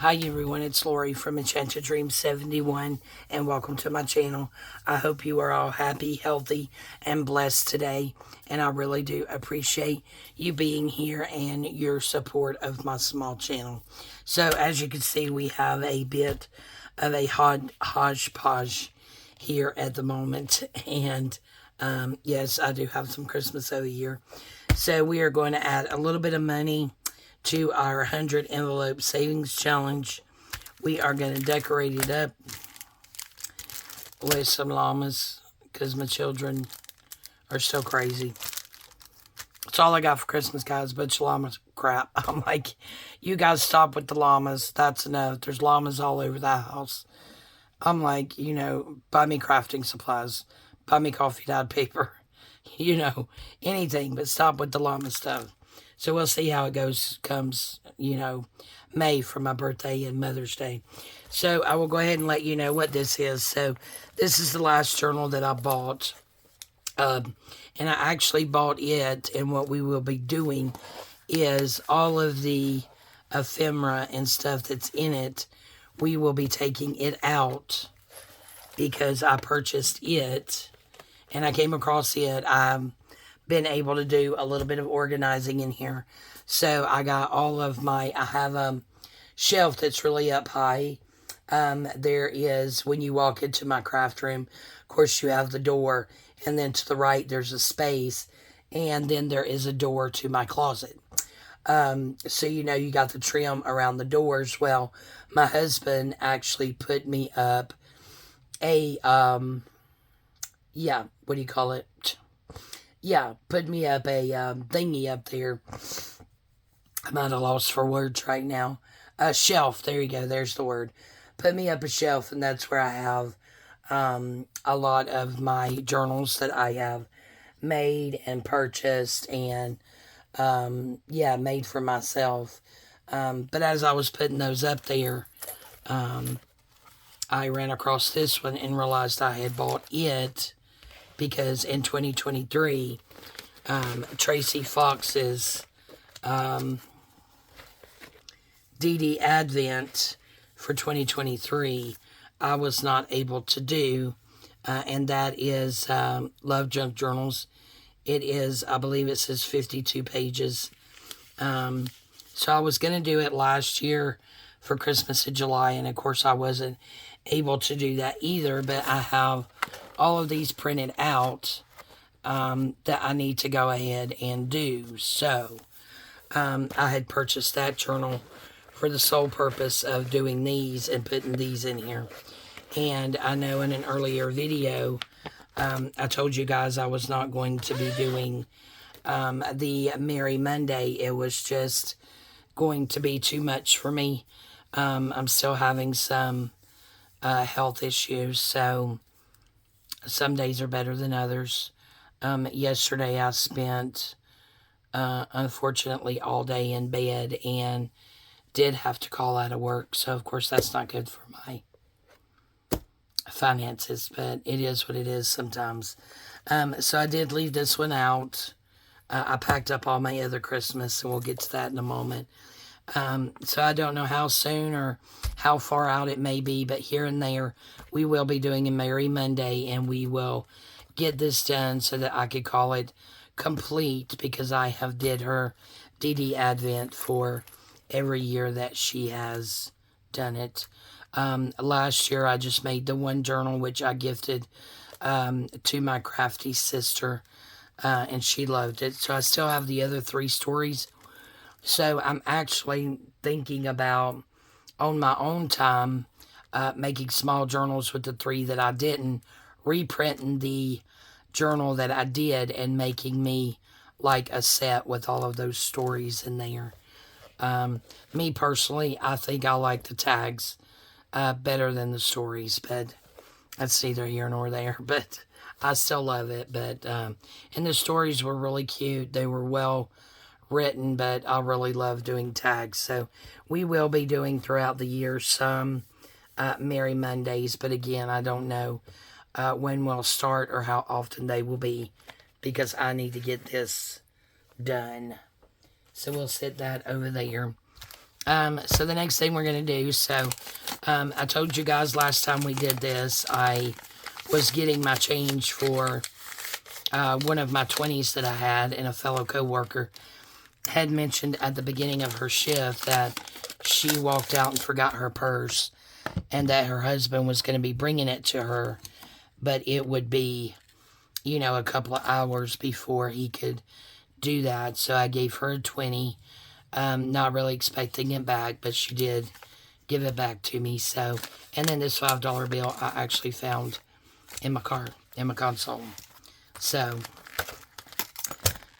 Hi everyone, it's Lori from Enchanted Dream 71 and welcome to my channel. I hope you are all happy, healthy, and blessed today, and I really do appreciate you being here and your support of my small channel. So as you can see, we have a bit of a hodgepodge here at the moment, and yes, I do have some Christmas over here. So we are going to add a little bit of money to our 100 envelope savings challenge. We are going to decorate it up with some llamas because my children are so crazy. That's all I got for Christmas, guys. A bunch of llama crap. I'm like, you guys stop with the llamas. That's enough. There's llamas all over the house. I'm like, you know, buy me crafting supplies. Buy me coffee dyed paper. You know, anything, but stop with the llama stuff. So we'll see how it comes, you know, May for my birthday and Mother's Day. So I will go ahead and let you know what this is. So this is the last journal that I bought. And I actually bought it, and what we will be doing is all of the ephemera and stuff that's in it, we will be taking it out because I purchased it, and I came across it. I've been able to do a little bit of organizing in here. So I got all of I have a shelf that's really up high. There is, when you walk into my craft room, of course you have the door, and then to the right there's a space, and then there is a door to my closet. So you know, you got the trim around the doors. Well, my husband actually put me up a, yeah, what do you call it? Yeah, put me up a thingy up there. I'm at a loss for words right now. A shelf, there you go, there's the word. Put me up a shelf, and that's where I have a lot of my journals that I have made and purchased and, yeah, made for myself. But as I was putting those up there, I ran across this one and realized I had bought it because in 2023, Tracy Fox's DD Advent for 2023, I was not able to do, and that is Love Junk Journals. It is, I believe it says 52 pages. So I was going to do it last year for Christmas in July, and of course I wasn't able to do that either, but I have all of these printed out that I need to go ahead and do. So I had purchased that journal for the sole purpose of doing these and putting these in here. And I know in an earlier video, I told you guys I was not going to be doing the Merry Monday. It was just going to be too much for me. I'm still having some health issues, so some days are better than others. Yesterday I spent, unfortunately, all day in bed and did have to call out of work. So, of course, that's not good for my finances, but it is what it is sometimes. So I did leave this one out. I packed up all my other Christmas, and we'll get to that in a moment. So I don't know how soon or how far out it may be, but here and there we will be doing a Merry Monday, and we will get this done so that I could call it complete, because I have did her DD Advent for every year that she has done it. Last year I just made the one journal, which I gifted to my crafty sister, and she loved it. So I still have the other 3 stories. So I'm actually thinking about, on my own time, making small journals with the 3 that I didn't, reprinting the journal that I did and making me like a set with all of those stories in there. Me personally, I think I like the tags better than the stories, but that's neither here nor there. But I still love it. But and the stories were really cute. They were well written, but I really love doing tags. So we will be doing throughout the year some Merry Mondays, but again, I don't know when we'll start or how often they will be, because I need to get this done. So we'll set that over there. So the next thing we're going to do, I told you guys last time we did this, I was getting my change for one of my 20s that I had, and a fellow co-worker had mentioned at the beginning of her shift that she walked out and forgot her purse, and that her husband was going to be bringing it to her, but it would be, you know, a couple of hours before he could do that. So I gave her a 20, not really expecting it back, but she did give it back to me. So, and then this $5 bill I actually found in my car, in my console. So,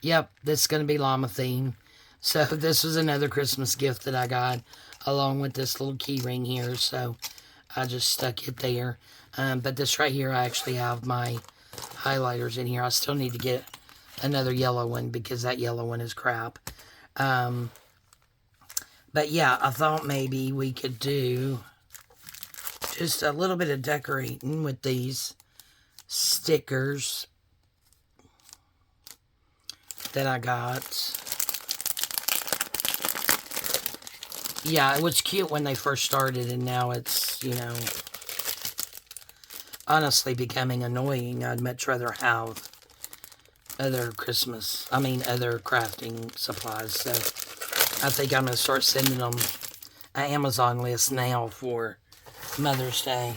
yep, this is going to be llama theme. So this was another Christmas gift that I got, along with this little key ring here. So I just stuck it there. But this right here, I actually have my highlighters in here. I still need to get another yellow one because that yellow one is crap. But yeah, I thought maybe we could do just a little bit of decorating with these stickers that I got. Yeah, it was cute when they first started, and now it's, you know, honestly becoming annoying. I'd much rather have other crafting supplies. So I think I'm going to start sending them an Amazon list now for Mother's Day.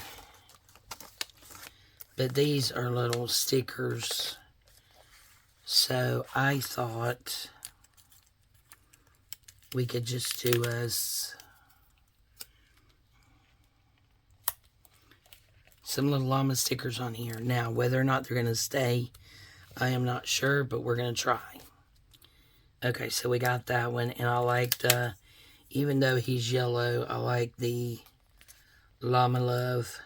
But these are little stickers. So I thought we could just do some little llama stickers on here. Now, whether or not they're going to stay, I am not sure, but we're going to try. Okay, so we got that one, and I like even though he's yellow, I like the llama love.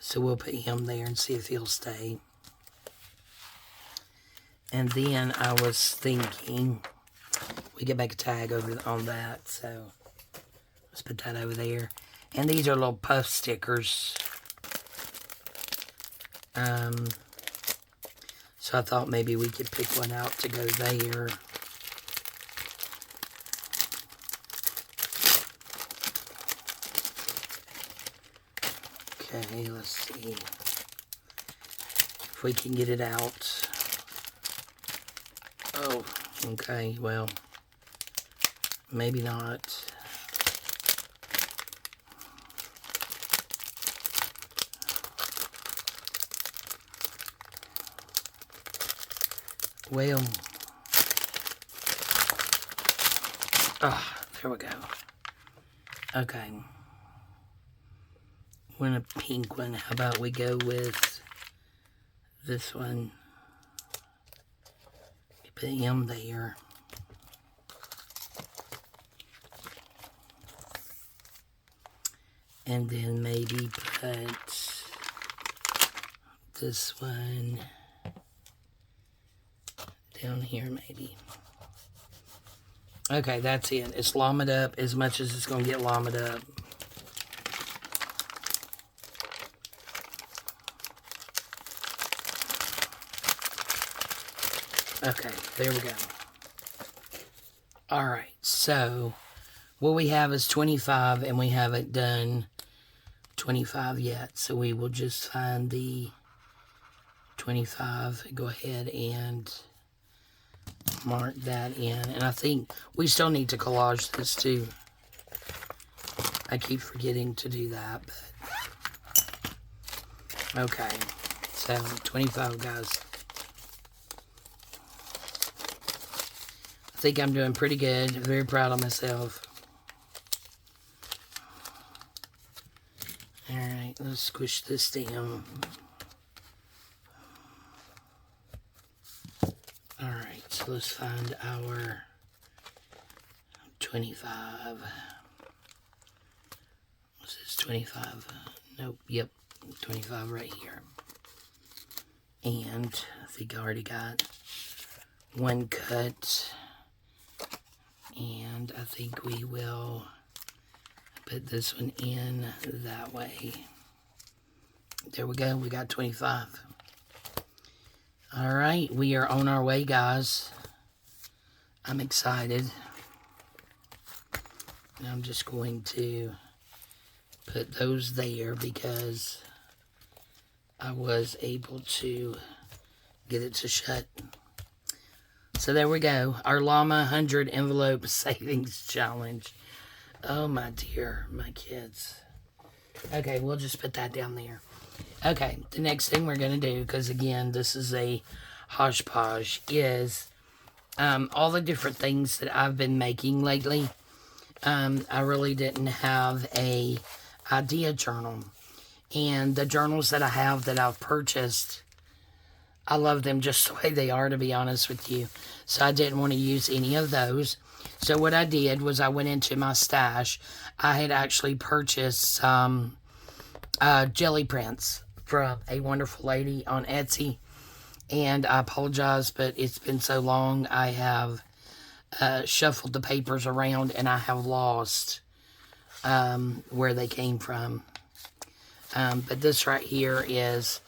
So we'll put him there and see if he'll stay. And then I was thinking, we get back a tag over on that, so let's put that over there. And these are little puff stickers. So I thought maybe we could pick one out to go there. Okay, let's see if we can get it out. Oh, okay, well, maybe not. Well, there we go. Okay. Want a pink one. How about we go with this one? Put him there. And then maybe put this one down here, maybe. Okay, that's it. It's llamaed up as much as it's going to get llamaed up. Okay, there we go. Alright, so what we have is 25, and we haven't done 25 yet. So we will just find the 25, go ahead and mark that in. And I think we still need to collage this too. I keep forgetting to do that, but okay. So 25, guys. I think I'm doing pretty good. Very proud of myself. Alright, let's squish this down. Alright, so let's find our 25. What's this, 25? Nope, yep, 25 right here. And I think I already got one cut. And I think we will put this one in that way. There we go, we got 25. Alright, we are on our way, guys. I'm excited. And I'm just going to put those there because I was able to get it to shut. So there we go. Our Llama 100 Envelope Savings Challenge. Oh my dear, my kids. Okay, we'll just put that down there. Okay, the next thing we're going to do, because again, this is a hodgepodge, is all the different things that I've been making lately. I really didn't have a idea journal. And the journals that I have that I've purchased, I love them just the way they are, to be honest with you. So I didn't want to use any of those. So what I did was I went into my stash. I had actually purchased some jelly prints from a wonderful lady on Etsy. And I apologize, but it's been so long. I have shuffled the papers around and I have lost where they came from. But this right here is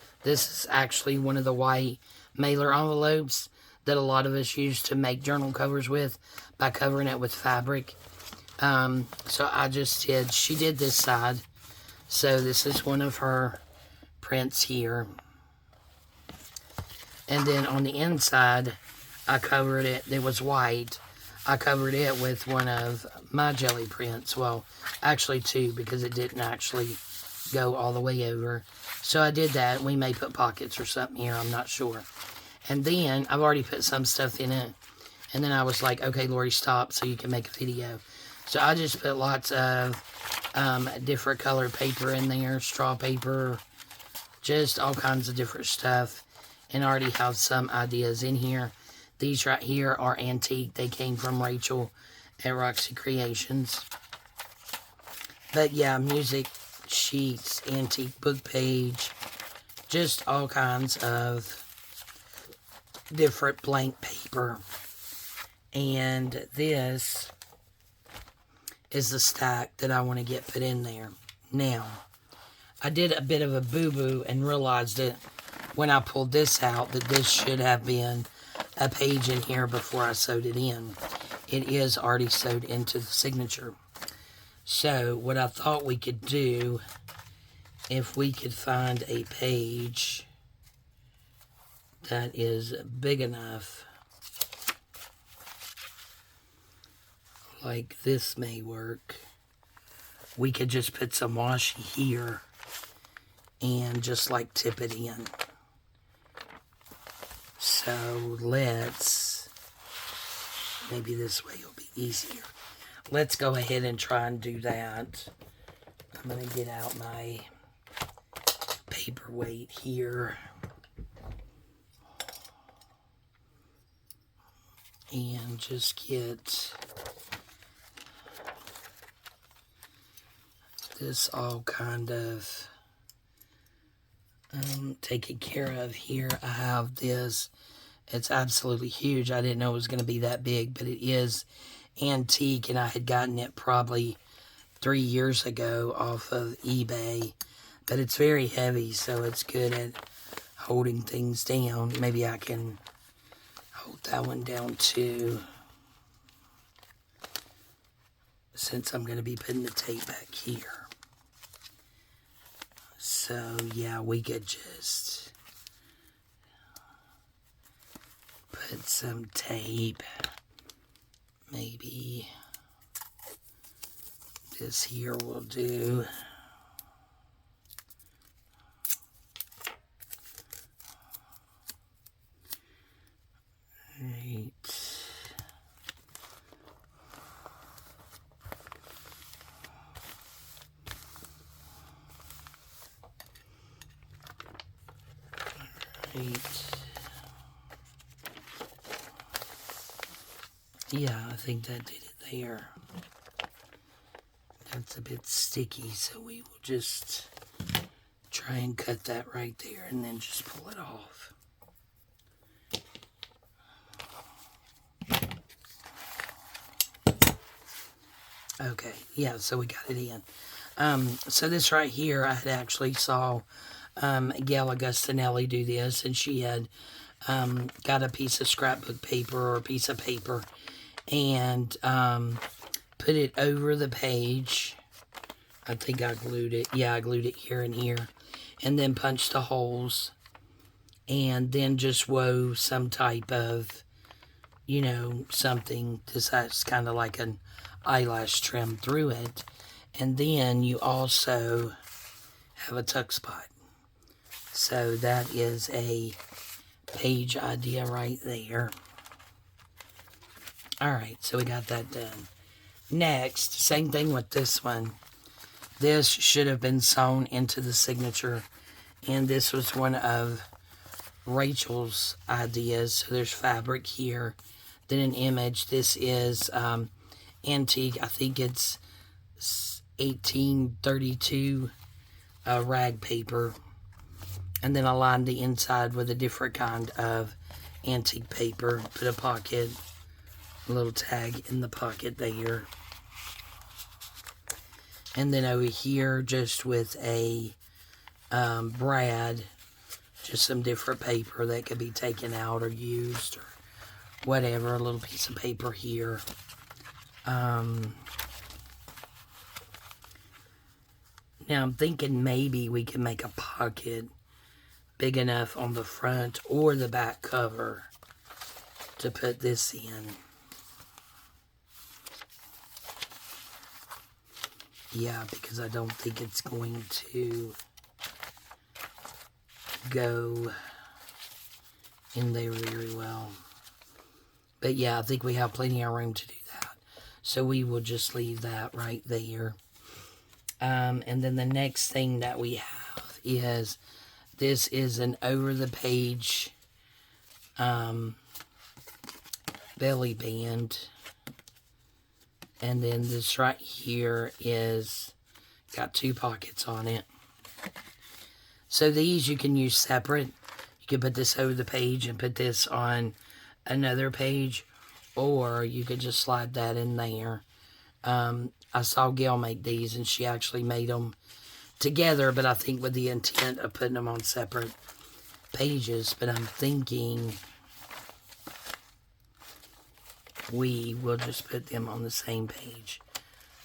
actually one of the white mailer envelopes that a lot of us use to make journal covers with by covering it with fabric. So I just did, she did this side. So this is one of her prints here. And then on the inside, I covered it was white. I covered it with one of my jelly prints. Well, actually two, because it didn't actually go all the way over. So I did that. We may put pockets or something here, I'm not sure. And then, I've already put some stuff in it. And then I was like, okay, Lori, stop so you can make a video. So I just put lots of different colored paper in there, straw paper, just all kinds of different stuff. And I already have some ideas in here. These right here are antique. They came from Rachel at Roxy Creations. But yeah, music sheets, antique book page, just all kinds of different blank paper. And this is the stack that I want to get put in there. Now, I did a bit of a boo-boo and realized it when I pulled this out that this should have been a page in here before I sewed it in. It is already sewed into the signature. So what I thought we could do, if we could find a page that is big enough, like this may work, we could just put some washi here and just like tip it in. So let's, maybe this way will be easier. Let's go ahead and try and do that. I'm going to get out my paperweight here. And just get this all kind of taken care of here. I have this. It's absolutely huge. I didn't know it was going to be that big, but it is antique, and I had gotten it probably 3 years ago off of eBay. But it's very heavy, so it's good at holding things down. Maybe I can hold that one down too, since I'm going to be putting the tape back here. So yeah, we could just put some tape. Maybe this here will do. Right. Right. Yeah, I think that did it there. That's a bit sticky, so we will just try and cut that right there and then just pull it off. Okay, yeah, so we got it in. So this right here, I had actually saw Gail Augustinelli do this, and she had got a piece of scrapbook paper or a piece of paper and put it over the page. I think I glued it. Yeah, I glued it here and here. And then punched the holes. And then just wove some type of, you know, something that's kind of like an eyelash trim through it. And then you also have a tuck spot. So that is a page idea right there. Alright, so we got that done. Next, same thing with this one. This should have been sewn into the signature. And this was one of Rachel's ideas. So there's fabric here. Then an image. This is antique. I think it's 1832 rag paper. And then I lined the inside with a different kind of antique paper. Put a pocket, a little tag in the pocket there. And then over here, just with a brad, just some different paper that could be taken out or used or whatever. A little piece of paper here. Now I'm thinking maybe we can make a pocket big enough on the front or the back cover to put this in. Yeah, because I don't think it's going to go in there very well. But yeah, I think we have plenty of room to do that. So we will just leave that right there. And then the next thing that we have is, this is an over-the-page belly band. And then this right here is got 2 pockets on it. So these you can use separate. You can put this over the page and put this on another page. Or you could just slide that in there. I saw Gail make these and she actually made them together, but I think with the intent of putting them on separate pages. But I'm thinking we will just put them on the same page.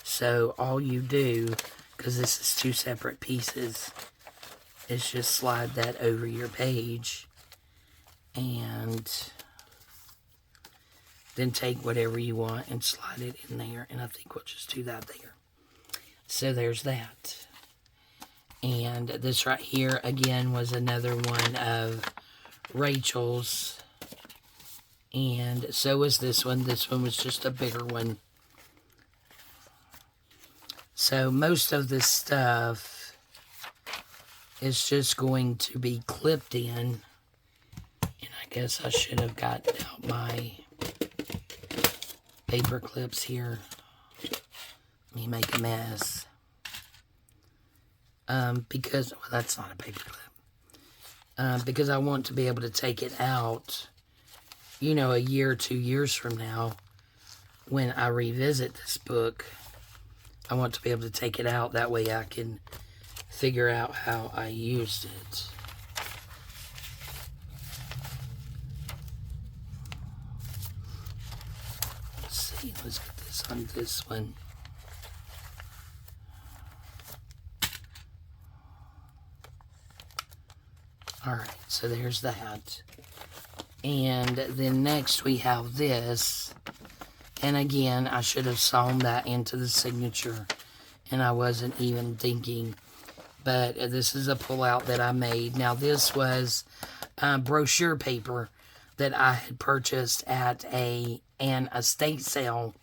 So all you do, because this is 2 separate pieces, is just slide that over your page and then take whatever you want and slide it in there. And I think we'll just do that there. So there's that. And this right here, again, was another one of Rachel's. And so was this one. This one was just a bigger one. So most of this stuff is just going to be clipped in. And I guess I should have gotten out my paper clips here. Let me make a mess. Because, well, that's not a paper clip. Because I want to be able to take it out, you know, a year or 2 years from now, when I revisit this book. I want to be able to take it out. That way I can figure out how I used it. Let's see. Let's get this on this one. Alright, so there's that. And then next we have this. And again, I should have sewn that into the signature. And I wasn't even thinking. But this is a pullout that I made. Now this was brochure paper that I had purchased at an estate sale.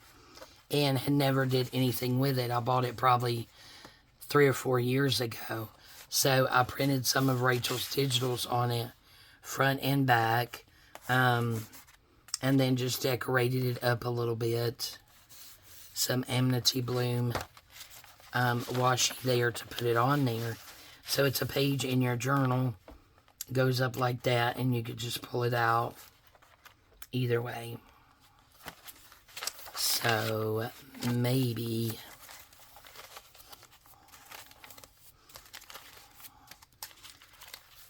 And had never did anything with it. I bought it probably 3 or 4 years ago. So I printed some of Rachel's digitals on it, front and back, and then just decorated it up a little bit. Some Amity Bloom washi there to put it on there. So it's a page in your journal. It goes up like that, and you could just pull it out either way. So maybe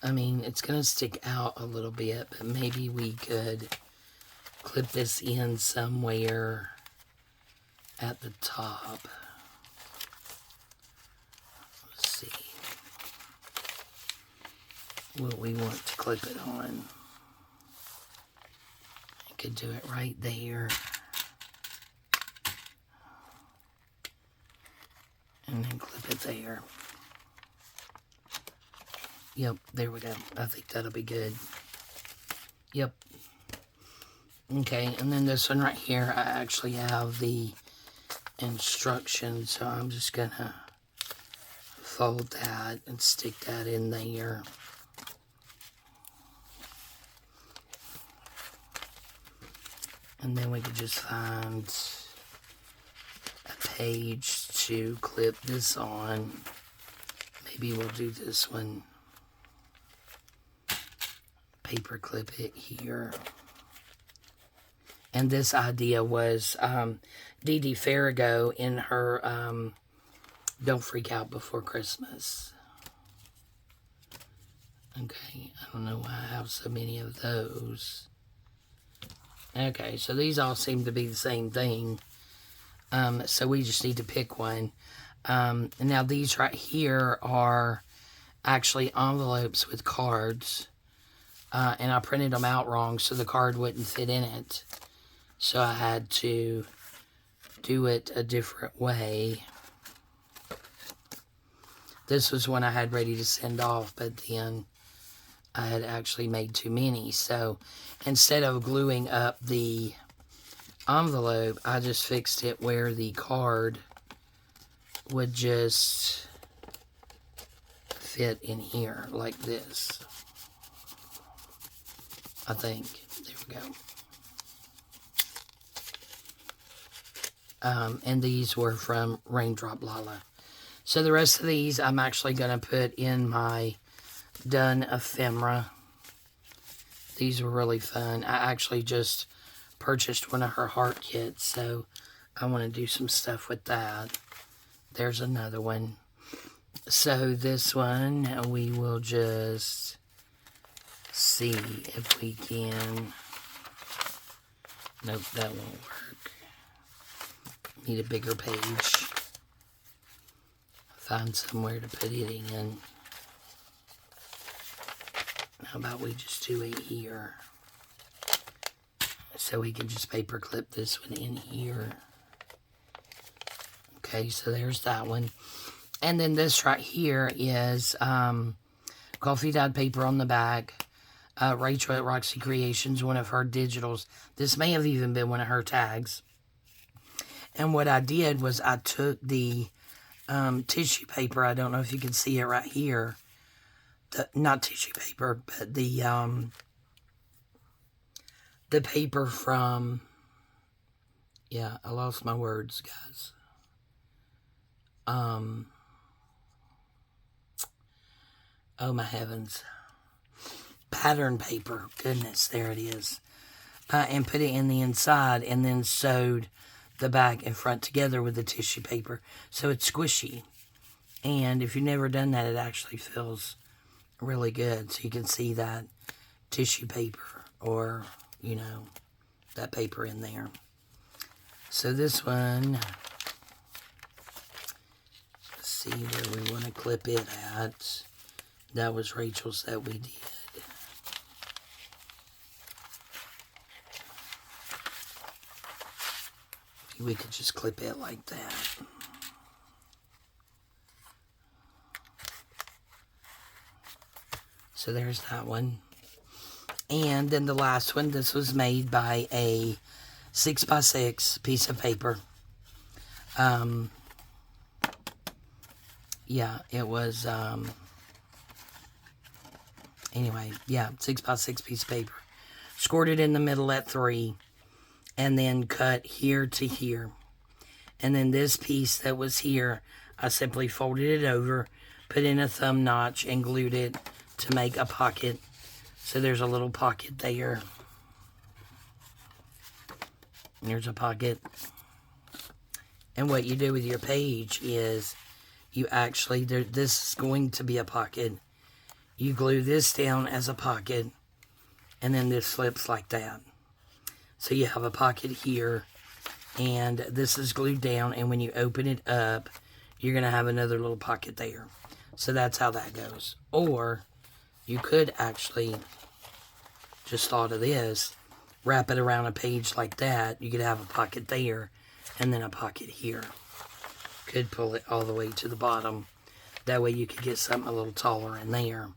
I mean, it's going to stick out a little bit, but maybe we could clip this in somewhere at the top. Let's see what we want to clip it on. I could do it right there. And then clip it there. Yep, there we go. I think that'll be good. Yep. Okay, and then this one right here, I actually have the instructions, so I'm just gonna fold that and stick that in there. And then we could just find a page to clip this on. Maybe we'll do this one. Paper clip it here. And this idea was Dee Dee Farrago in her Don't Freak Out Before Christmas. Okay, I don't know why I have so many of those. Okay, so these all seem to be the same thing. So we just need to pick one. And now these right here are actually envelopes with cards. And I printed them out wrong so the card wouldn't fit in it. So I had to do it a different way. This was one I had ready to send off, but then I had actually made too many. So instead of gluing up the envelope, I just fixed it where the card would just fit in here like this. I think. There we go. And these were from Raindrop Lala. So the rest of these I'm actually going to put in my done ephemera. These were really fun. I actually just purchased one of her heart kits, so I want to do some stuff with that. There's another one. So this one, we will just see if we can. Nope, that won't work. Need a bigger page. Find somewhere to put it in. How about we just do it here? So we can just paper clip this one in here. Okay, so there's that one. And then this right here is coffee dyed paper on the back. Rachel at Roxy Creations, one of her digitals. This may have even been one of her tags. And what I did was I took the tissue paper. I don't know if you can see it right here. Not tissue paper, but the paper from, yeah, I lost my words, guys. Oh my heavens. Pattern paper. Goodness, there it is. And put it in the inside and then sewed the back and front together with the tissue paper. So it's squishy. And if you've never done that, it actually feels really good. So you can see that tissue paper or, you know, that paper in there. So this one, let's see where we want to clip it at. That was Rachel's that we did. We could just clip it like that. So there's that one. And then the last one, this was made by a 6x6 piece of paper. Yeah, it was, anyway, yeah, 6x6 piece of paper. Scored it in the middle at 3. And then cut here to here. And then this piece that was here, I simply folded it over, put in a thumb notch, and glued it to make a pocket. So there's a little pocket there. There's a pocket. And what you do with your page is you actually, this is going to be a pocket. You glue this down as a pocket, and then this flips like that. So you have a pocket here, And this is glued down, and when you open it up, you're going to have another little pocket there. So that's how that goes. Or you could actually, just thought of this, wrap it around a page like that. You could have a pocket there and then a pocket here. Could pull it all the way to the bottom. That way you could get something a little taller in there.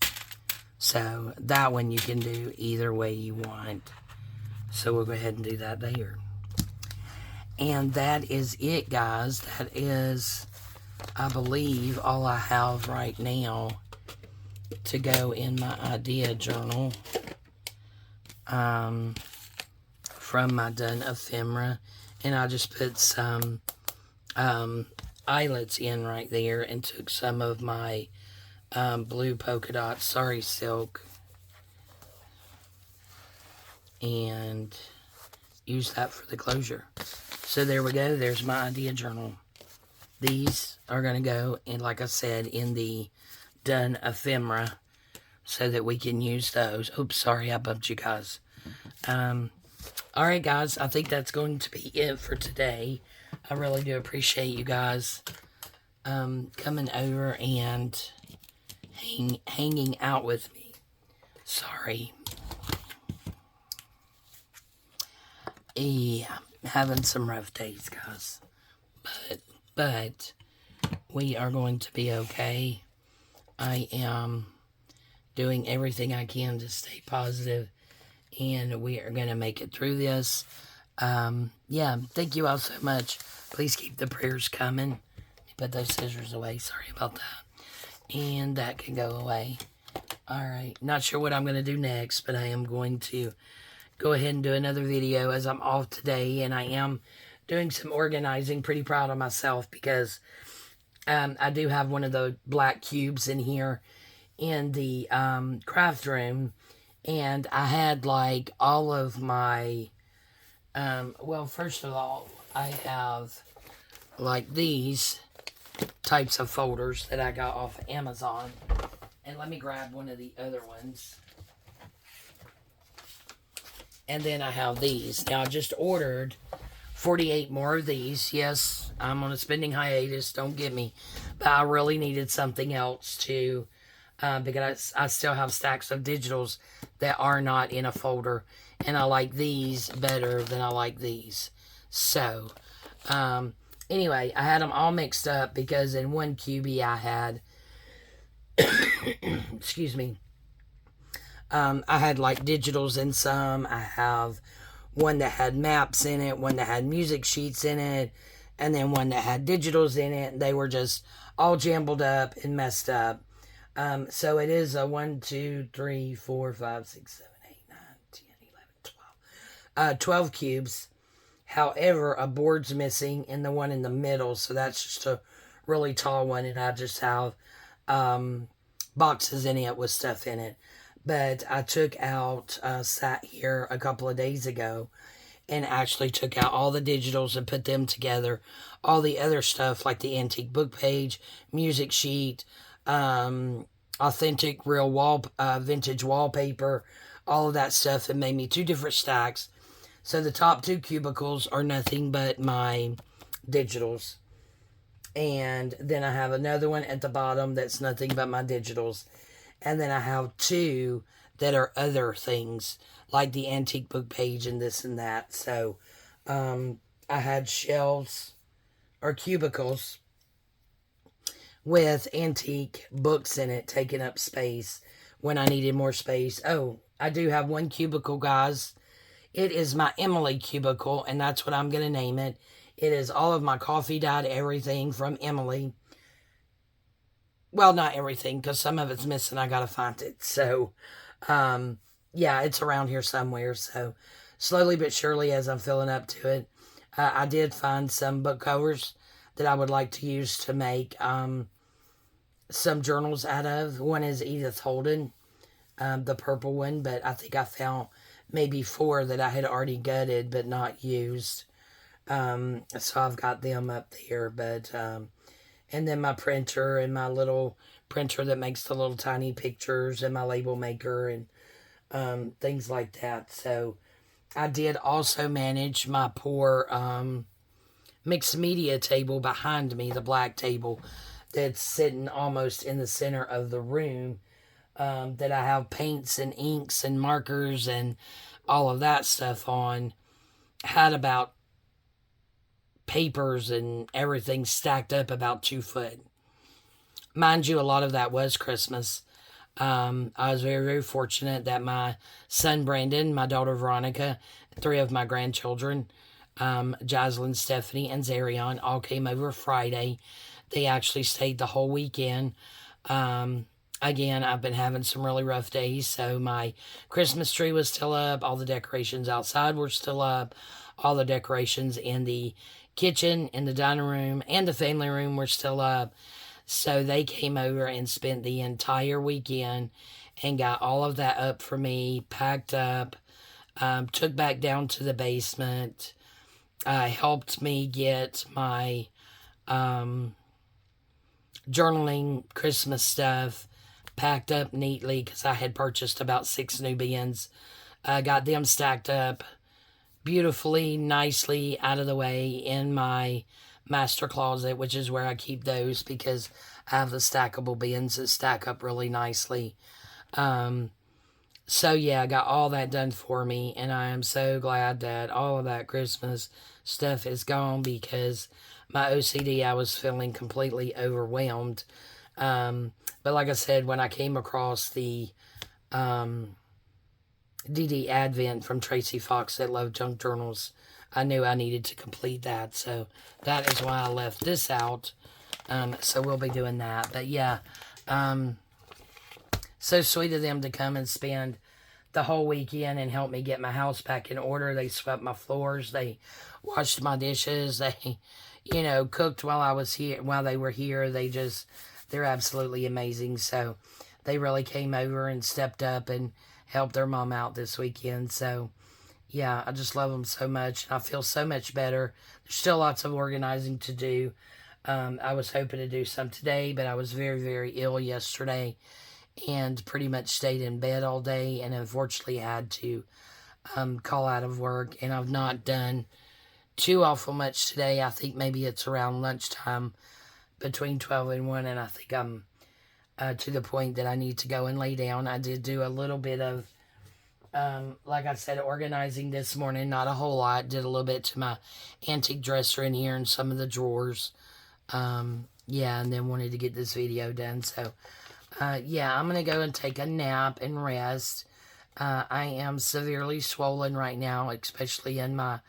So that one you can do either way you want. So we'll go ahead and do that there. And that is it, guys. That is, I believe, all I have right now to go in my idea journal from my done ephemera. And I just put some eyelets in right there and took some of my blue polka dot sari silk and used that for the closure. So there we go. There's my idea journal. These are going to go, and like I said, in the done ephemera so that we can use those. Oops, sorry, I bumped you guys. Alright, guys, I think that's going to be it for today. I really do appreciate you guys coming over and hanging out with me. Sorry. Yeah, having some rough days, guys. But we are going to be okay. I am doing everything I can to stay positive, and we are going to make it through this. Yeah, thank you all so much. Please keep the prayers coming. Put those scissors away. Sorry about that. And that can go away. Alright, not sure what I'm going to do next, but I am going to go ahead and do another video as I'm off today, and I am doing some organizing. Pretty proud of myself because I do have one of the black cubes in here in the craft room, and I had like all of my well, first of all, I have like these types of folders that I got off of Amazon, and let me grab one of the other ones. And then I have these. Now I just ordered 48 more of these. Yes, I'm on a spending hiatus, don't get me. But I really needed something else to, because I still have stacks of digitals that are not in a folder. And I like these better than I like these. So, anyway, I had them all mixed up because in one cubie I had, excuse me, I had like digitals in some. I have one that had maps in it, one that had music sheets in it, and then one that had digitals in it. They were just all jumbled up and messed up. So it is a 1, 2, 3, 4, 5, 6, 7, 8, 9, 10, 11, 12. 12 cubes. However, a board's missing in the one in the middle, so that's just a really tall one, and I just have boxes in it with stuff in it. But I took out, sat here a couple of days ago and actually took out all the digitals and put them together. All the other stuff like the antique book page, music sheet, authentic real vintage wallpaper, all of that stuff. It made me 2 different stacks. So the top 2 cubicles are nothing but my digitals. And then I have another one at the bottom that's nothing but my digitals. And then I have 2 that are other things, like the antique book page and this and that. So, I had shelves or cubicles with antique books in it, taking up space when I needed more space. Oh, I do have one cubicle, guys. It is my Emily cubicle, and that's what I'm going to name it. It is all of my coffee dyed everything from Emily. Well, not everything, because some of it's missing. I got to find it. So, yeah, it's around here somewhere. So, slowly but surely, as I'm filling up to it, I did find some book covers that I would like to use to make some journals out of. One is Edith Holden, the purple one, but I think I found maybe 4 that I had already gutted but not used. So, I've got them up there, but... and then my printer and my little printer that makes the little tiny pictures and my label maker and things like that. So I did also manage my poor mixed media table behind me, the black table that's sitting almost in the center of the room, that I have paints and inks and markers and all of that stuff on, had about papers and everything stacked up about 2 foot. Mind you, a lot of that was Christmas. I was very, very fortunate that my son Brandon, my daughter Veronica, 3 of my grandchildren, Jocelyn, Stephanie, and Zarion, all came over Friday. They actually stayed the whole weekend. Again, I've been having some really rough days, so my Christmas tree was still up. All the decorations outside were still up. All the decorations in the kitchen, in the dining room, and the family room were still up. So they came over and spent the entire weekend and got all of that up for me, packed up, took back down to the basement, helped me get my journaling Christmas stuff packed up neatly because I had purchased about 6 new bins. Got them stacked up beautifully, nicely out of the way in my master closet, which is where I keep those because I have the stackable bins that stack up really nicely. So yeah, I got all that done for me, and I am so glad that all of that Christmas stuff is gone because my OCD, I was feeling completely overwhelmed. But like I said, when I came across the DD Advent from Tracy Fox that loved junk journals, I knew I needed to complete that. So that is why I left this out. So we'll be doing that. But yeah, so sweet of them to come and spend the whole weekend and help me get my house back in order. They swept my floors. They washed my dishes. They, cooked while I was here, while they were here. They're absolutely amazing. So they really came over and stepped up and helped their mom out this weekend. So yeah, I just love them so much. I feel so much better. There's still lots of organizing to do. I was hoping to do some today, but I was very, very ill yesterday and pretty much stayed in bed all day and unfortunately had to call out of work. And I've not done too awful much today. I think maybe it's around lunchtime between 12 and 1, and I think I'm to the point that I need to go and lay down. I did do a little bit of, like I said, organizing this morning, not a whole lot. Did a little bit to my antique dresser in here and some of the drawers. Yeah, and then wanted to get this video done. So, yeah, I'm going to go and take a nap and rest. I am severely swollen right now, especially in my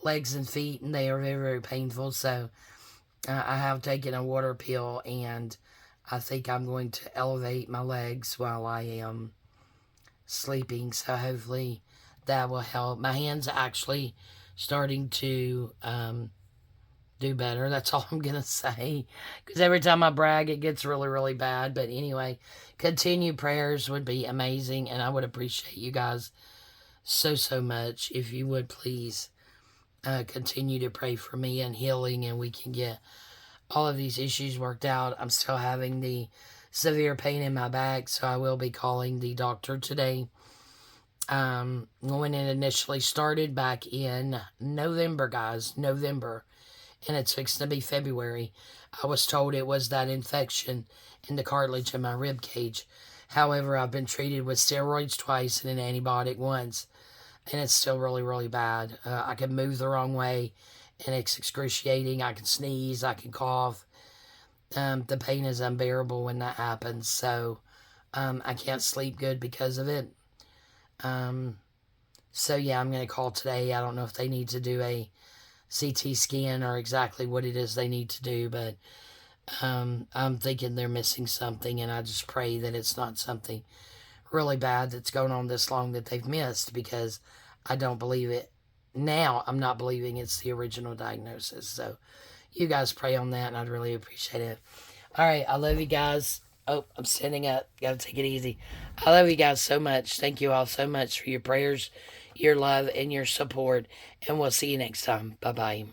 legs and feet, and they are very, very painful. So, I have taken a water pill, and I think I'm going to elevate my legs while I am sleeping. So, hopefully that will help. My hands are actually starting to do better. That's all I'm going to say. Because every time I brag, it gets really, really bad. But anyway, continued prayers would be amazing. And I would appreciate you guys so, so much. If you would please continue to pray for me and healing. And we can get all of these issues worked out. I'm still having the severe pain in my back. So I will be calling the doctor today. When it initially started back in November, guys. November. And it's fixing to be February. I was told it was that infection in the cartilage in my rib cage. However, I've been treated with steroids twice and an antibiotic once. And it's still really, really bad. I can move the wrong way, and it's excruciating. I can sneeze. I can cough. The pain is unbearable when that happens. So, I can't sleep good because of it. So, yeah, I'm going to call today. I don't know if they need to do a CT scan or exactly what it is they need to do, but I'm thinking they're missing something, and I just pray that it's not something really bad that's going on this long that they've missed, because I don't believe it. Now I'm not believing it's the original diagnosis. So you guys pray on that, and I'd really appreciate it. All right, I love you guys. Oh, I'm standing up. Gotta take it easy. I love you guys so much. Thank you all so much for your prayers, your love, and your support. And we'll see you next time. Bye-bye.